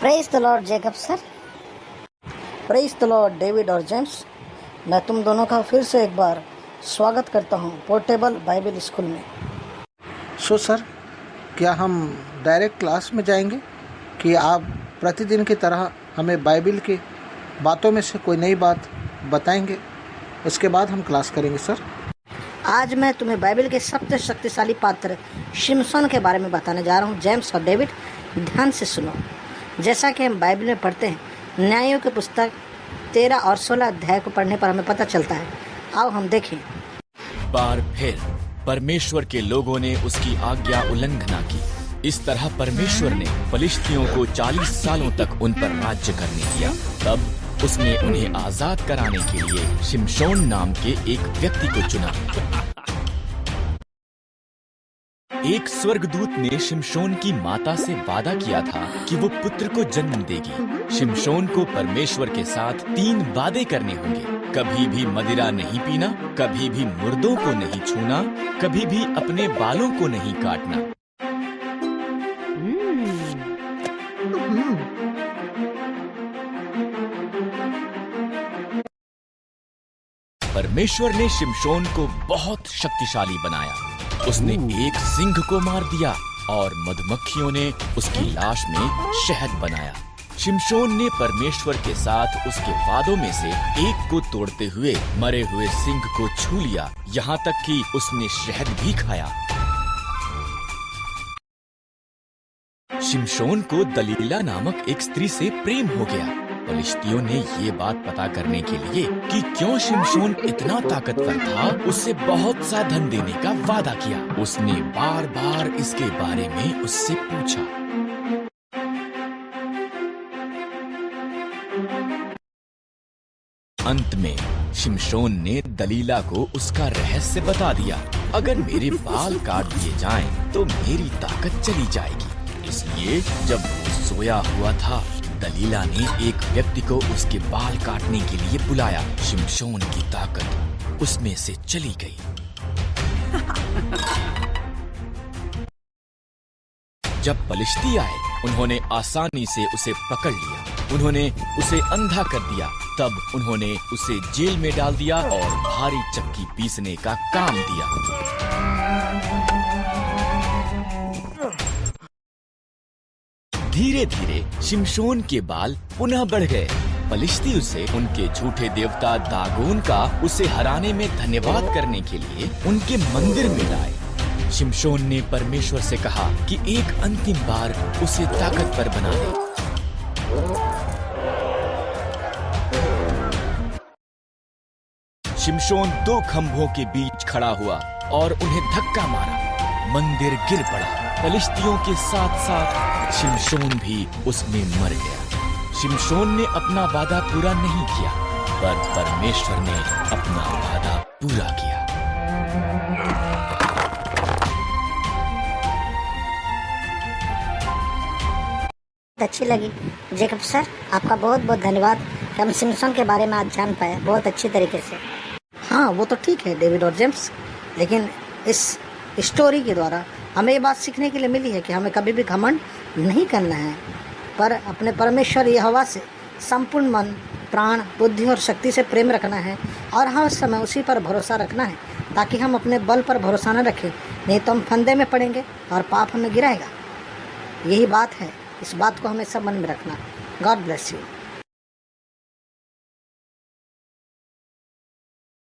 Praise the Lord Jacob sir, praise the Lord David और James. मैं तुम दोनों का फिर से एक बार स्वागत करता हूं पोर्टेबल बाइबल स्कूल में। सर, क्या हम डायरेक्ट क्लास में जाएंगे कि आप प्रतिदिन की तरह हमें बाइबल की बातों में से कोई नई बात बताएंगे, उसके बाद हम क्लास करेंगे? सर, आज मैं तुम्हें बाइबल के सबसे शक्तिशाली पात्र शिमशोन के बारे में बताने जा रहा हूं। जेम्स और डेविड, ध्यान से सुनो। जैसा कि हम बाइबल में पढ़ते हैं, न्यायों की पुस्तक 13 और 16 अध्याय को पढ़ने पर हमें पता चलता है। आओ हम देखें। बार फिर परमेश्वर के लोगों ने उसकी आज्ञा उल्लंघना की। इस तरह परमेश्वर ने फलिश्तियों को 40 सालों तक उन पर राज्य करने दिया। तब उसने उन्हें आजाद कराने के लिए शिमशोन नाम के एक व्यक्ति को चुना। एक स्वर्गदूत ने शिमशोन की माता से वादा किया था कि वो पुत्र को जन्म देगी। शिमशोन को परमेश्वर के साथ 3 वादे करने होंगे। कभी भी मदिरा नहीं पीना, कभी भी मुर्दों को नहीं छूना, कभी भी अपने बालों को नहीं काटना। परमेश्वर ने शिमशोन को बहुत शक्तिशाली बनाया। उसने एक सिंह को मार दिया और मधुमक्खियों ने उसकी लाश में शहद बनाया। शिमशोन ने परमेश्वर के साथ उसके वादों में से एक को तोड़ते हुए मरे हुए सिंह को छू लिया, यहाँ तक कि उसने शहद भी खाया। शिमशोन को दलीला नामक एक स्त्री से प्रेम हो गया। फलिश्तियों ने ये बात पता करने के लिए कि क्यों शिमशोन इतना ताकतवर था, उससे बहुत सा धन देने का वादा किया। उसने बार बार इसके बारे में उससे पूछा। अंत में शिमशोन ने दलीला को उसका रहस्य बता दिया। अगर मेरे बाल काट दिए जाएं, तो मेरी ताकत चली जाएगी। इसलिए जब वो सोया हुआ था, दलीला ने एक व्यक्ति को उसके बाल काटने के लिए बुलाया। शिमशोन की ताकत उसमें से चली गई। जब फलिश्ती आए, उन्होंने आसानी से उसे पकड़ लिया। उन्होंने उसे अंधा कर दिया। तब उन्होंने उसे जेल में डाल दिया और भारी चक्की पीसने का काम दिया। धीरे धीरे शिमशोन के बाल पुनः बढ़ गए। फलिश्ती उसे उनके झूठे देवता दागोन का उसे हराने में धन्यवाद करने के लिए उनके मंदिर में लाए। शिमशोन ने परमेश्वर से कहा कि एक अंतिम बार उसे ताकतवर बना दे। शिमशोन 2 खंभों के बीच खड़ा हुआ और उन्हें धक्का मारा। मंदिर गिर पड़ा। फलिश्तियों के साथ साथ शिमशोन भी उसमें मर गया। शिमशोन ने अपना वादा पूरा नहीं किया, पर परमेश्वर ने अपना वादा पूरा किया। अच्छी लगी जेकब सर, आपका बहुत बहुत धन्यवाद कि हम शिमशोन के बारे में आज जान पाए बहुत अच्छी तरीके से। हाँ, वो तो ठीक है डेविड और जेम्स, लेकिन इस स्टोरी के द्वारा हमें ये बात सीखने के लिए मिली है कि हमें कभी भी घमंड नहीं करना है, पर अपने परमेश्वर यहोवा से संपूर्ण मन, प्राण, बुद्धि और शक्ति से प्रेम रखना है और हर समय उसी पर भरोसा रखना है, ताकि हम अपने बल पर भरोसा न रखें, नहीं तो हम फंदे में पड़ेंगे और पाप हमें गिराएगा। यही बात है, इस बात को हमें सब मन में रखना। God bless you.